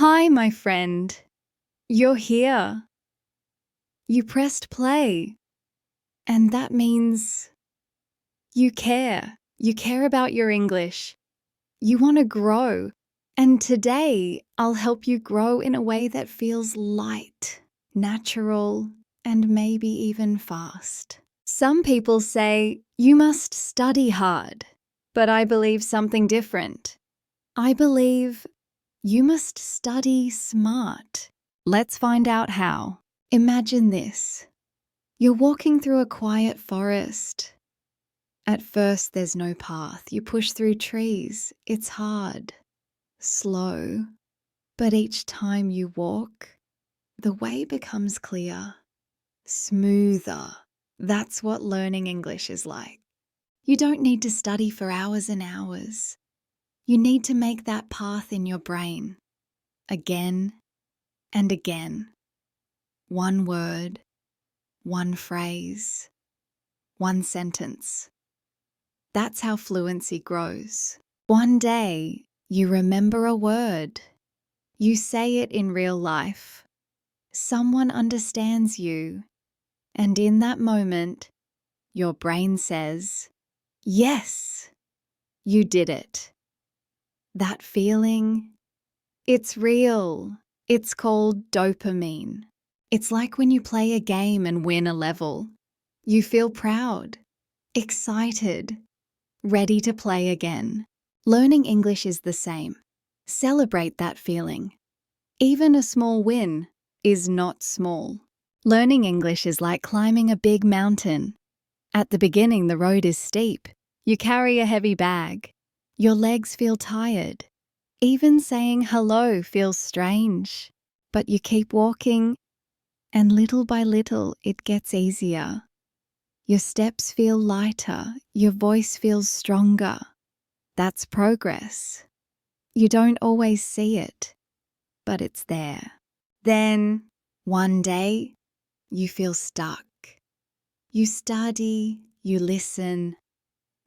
Hi, my friend. You're here. You pressed play. And that means you care. You care about your English. You want to grow. And today, I'll help you grow in a way that feels light, natural, and maybe even fast. Some people say you must study hard, but I believe something different. I believe you must study smart. Let's find out how. Imagine this. You're walking through a quiet forest. At first, there's no path. You push through trees. It's hard, slow. But each time you walk, the way becomes clear, smoother. That's what learning English is like. You don't need to study for hours and hours. You need to make that path in your brain. Again and again. One word, one phrase, one sentence. That's how fluency grows. One day, you remember a word. You say it in real life. Someone understands you. And in that moment, your brain says, "Yes, you did it." That feeling, it's real. It's called dopamine. It's like when you play a game and win a level. You feel proud, excited, ready to play again. Learning English is the same. Celebrate that feeling. Even a small win is not small. Learning English is like climbing a big mountain. At the beginning, the road is steep. You carry a heavy bag. Your legs feel tired. Even saying hello feels strange. But you keep walking, and little by little, it gets easier. Your steps feel lighter. Your voice feels stronger. That's progress. You don't always see it, but it's there. Then, one day, you feel stuck. You study, you listen,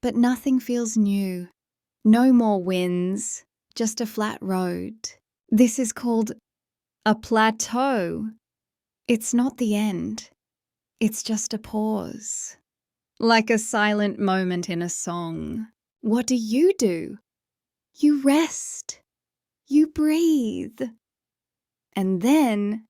but nothing feels new. No more wins, just a flat road. This is called a plateau. It's not the end. It's just a pause. Like a silent moment in a song. What do? You rest. You breathe. And then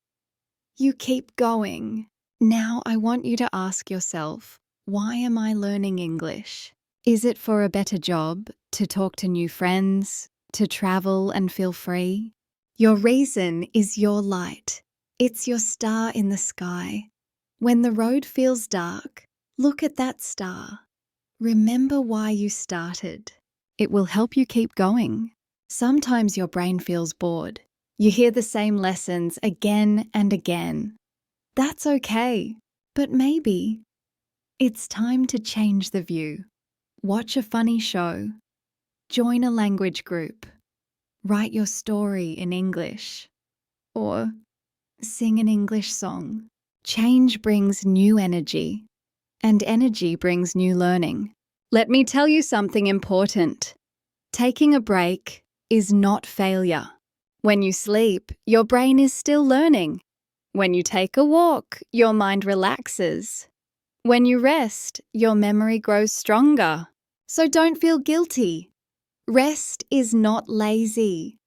you keep going. Now I want you to ask yourself, why am I learning English? Is it for a better job, to talk to new friends, to travel and feel free? Your reason is your light. It's your star in the sky. When the road feels dark, look at that star. Remember why you started. It will help you keep going. Sometimes your brain feels bored. You hear the same lessons again and again. That's okay, but maybe it's time to change the view. Watch a funny show. Join a language group. Write your story in English. Or sing an English song. Change brings new energy, and energy brings new learning. Let me tell you something important. Taking a break is not failure. When you sleep, your brain is still learning. When you take a walk, your mind relaxes. When you rest, your memory grows stronger. So don't feel guilty. Rest is not lazy.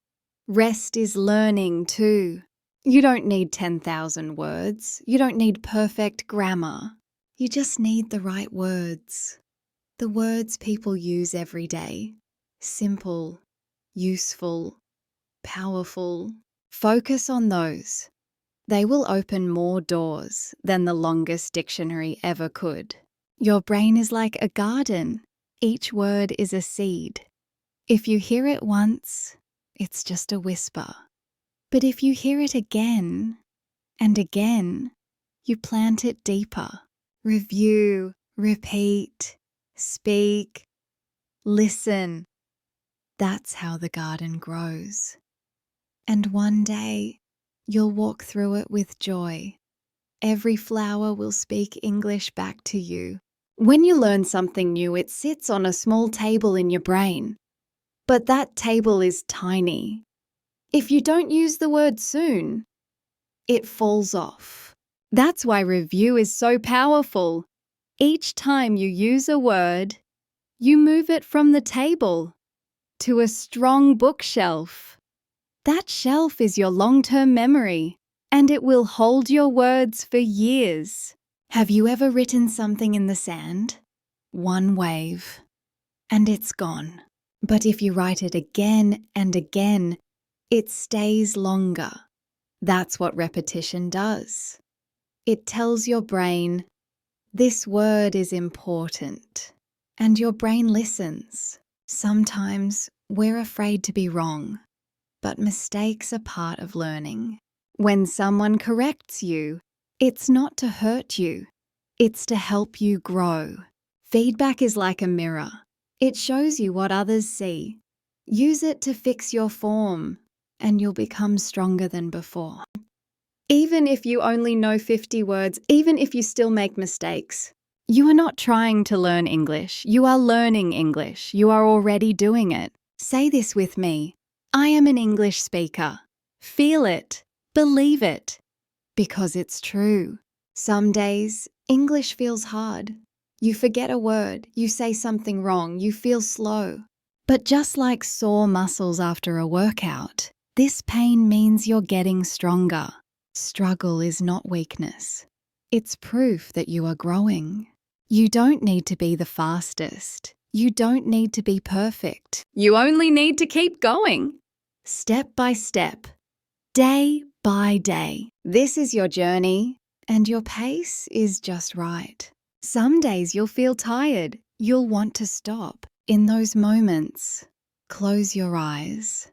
Rest is learning too. You don't need 10,000 words. You don't need perfect grammar. You just need the right words. The words people use every day. Simple, useful, powerful. Focus on those. They will open more doors than the longest dictionary ever could. Your brain is like a garden. Each word is a seed. If you hear it once, it's just a whisper. But if you hear it again and again, you plant it deeper. Review, repeat, speak, listen. That's how the garden grows. And one day, you'll walk through it with joy. Every flower will speak English back to you. When you learn something new, it sits on a small table in your brain. But that table is tiny. If you don't use the word soon, it falls off. That's why review is so powerful. Each time you use a word, you move it from the table to a strong bookshelf. That shelf is your long-term memory, and it will hold your words for years. Have you ever written something in the sand? One wave, and it's gone. But if you write it again and again, it stays longer. That's what repetition does. It tells your brain, this word is important, and your brain listens. Sometimes we're afraid to be wrong, but mistakes are part of learning. When someone corrects you, it's not to hurt you, it's to help you grow. Feedback is like a mirror. It shows you what others see. Use it to fix your form, and you'll become stronger than before. Even if you only know 50 words, even if you still make mistakes, you are not trying to learn English. You are learning English. You are already doing it. Say this with me. I am an English speaker. Feel it. Believe it. Because it's true. Some days, English feels hard. You forget a word, you say something wrong, you feel slow. But just like sore muscles after a workout, this pain means you're getting stronger. Struggle is not weakness. It's proof that you are growing. You don't need to be the fastest. You don't need to be perfect. You only need to keep going. Step by step, day by day. This is your journey, and your pace is just right. Some days you'll feel tired. You'll want to stop. In those moments, close your eyes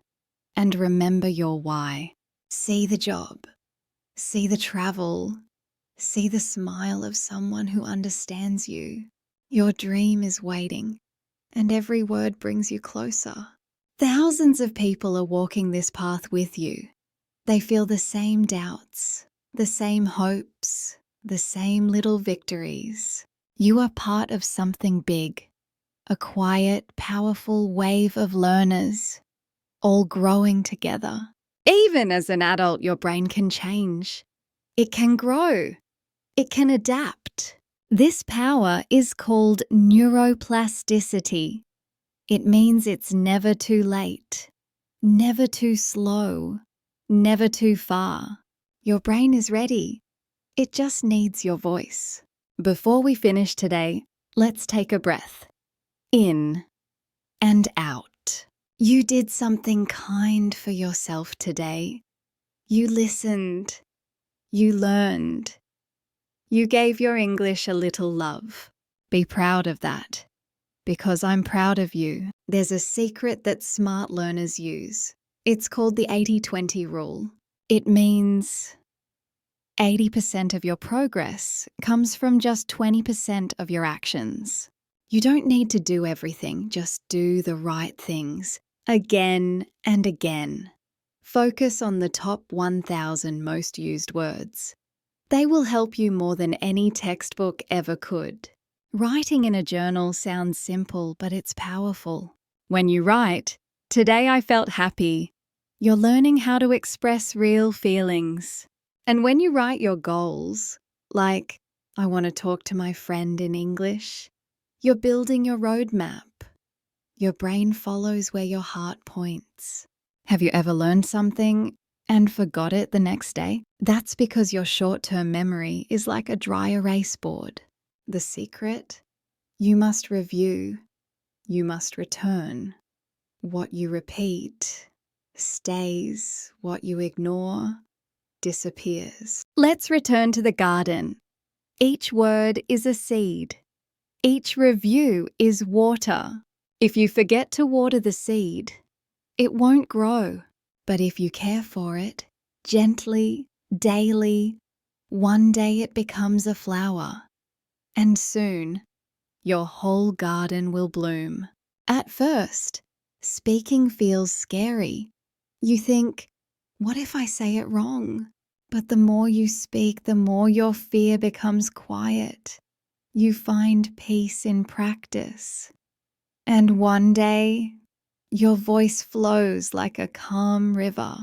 and remember your why. See the job. See the travel. See the smile of someone who understands you. Your dream is waiting, and every word brings you closer. Thousands of people are walking this path with you. They feel the same doubts, the same hopes, the same little victories. You are part of something big, a quiet, powerful wave of learners, all growing together. Even as an adult, your brain can change. It can grow. It can adapt. This power is called neuroplasticity. It means it's never too late, never too slow, never too far. Your brain is ready. It just needs your voice. Before we finish today, let's take a breath. In and out. You did something kind for yourself today. You listened. You learned. You gave your English a little love. Be proud of that. Because I'm proud of you. There's a secret that smart learners use. It's called the 80-20 rule. It means 80% of your progress comes from just 20% of your actions. You don't need to do everything, just do the right things, again and again. Focus on the top 1,000 most used words. They will help you more than any textbook ever could. Writing in a journal sounds simple, but it's powerful. When you write, "Today I felt happy," you're learning how to express real feelings. And when you write your goals, like, "I want to talk to my friend in English," you're building your roadmap. Your brain follows where your heart points. Have you ever learned something and forgot it the next day? That's because your short-term memory is like a dry erase board. The secret? You must review. You must return. What you repeat stays. What you ignore disappears. Let's return to the garden. Each word is a seed. Each review is water. If you forget to water the seed, it won't grow. But if you care for it, gently, daily, one day it becomes a flower. And soon, your whole garden will bloom. At first, speaking feels scary. You think, what if I say it wrong? But the more you speak, the more your fear becomes quiet. You find peace in practice. And one day, Your voice flows like a calm river.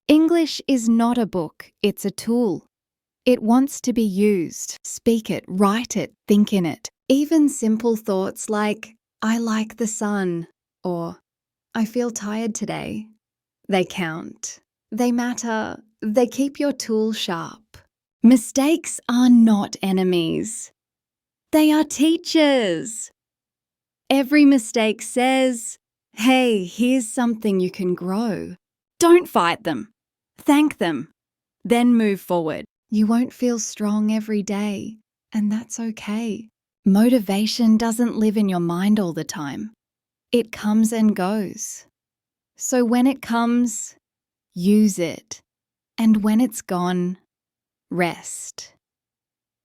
English is not a book, it's a tool. It wants to be used. Speak it, write it, think in it. Even simple thoughts like, I like the sun, or I feel tired today. They count. They matter. They keep your tool sharp. Mistakes are not enemies. They are teachers. Every mistake says, hey, here's something you can grow. Don't fight them. Thank them. Then move forward. You won't feel strong every day, and that's okay. Motivation doesn't live in your mind all the time. It comes and goes. So when it comes, use it. And when it's gone, rest.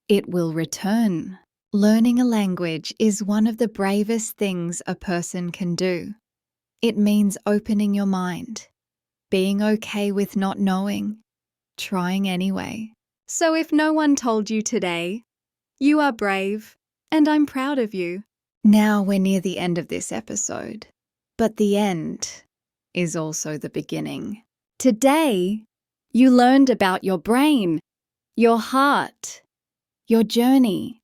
It will return. Learning a language is one of the bravest things a person can do. It means opening your mind, being okay with not knowing, trying anyway. So if no one told you today, you are brave, and I'm proud of you. Now we're near the end of this episode, but the end is also the beginning. Today, you learned about your brain, your heart, your journey.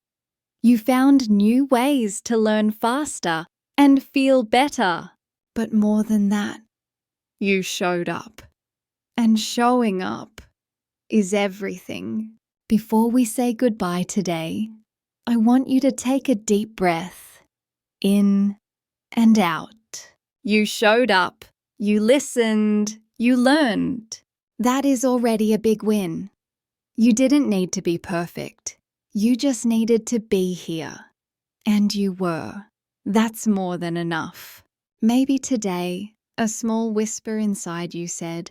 You found new ways to learn faster and feel better. But more than that, you showed up. And showing up is everything. Before we say goodbye today, I want you to take a deep breath in and out. You showed up, you listened, you learned. That is already a big win. You didn't need to be perfect. You just needed to be here. And you were. That's more than enough. Maybe today, a small whisper inside you said,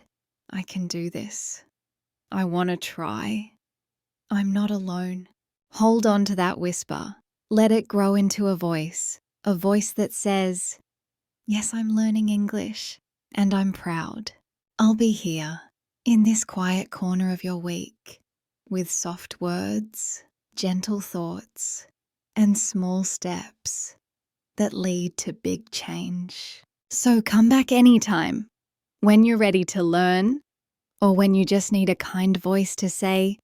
I can do this. I want to try. I'm not alone. Hold on to that whisper. Let it grow into a voice that says, yes, I'm learning English, and I'm proud. I'll be here, in this quiet corner of your week, with soft words, gentle thoughts, and small steps that lead to big change. So come back anytime, when you're ready to learn, or when you just need a kind voice to say,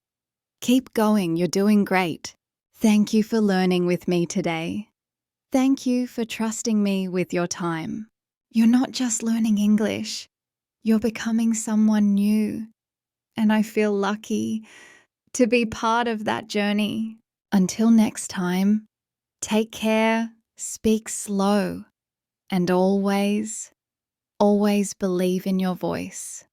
keep going, you're doing great. Thank you for learning with me today. Thank you for trusting me with your time. You're not just learning English, you're becoming someone new. And I feel lucky to be part of that journey. Until next time, take care, speak slow, and always, always believe in your voice.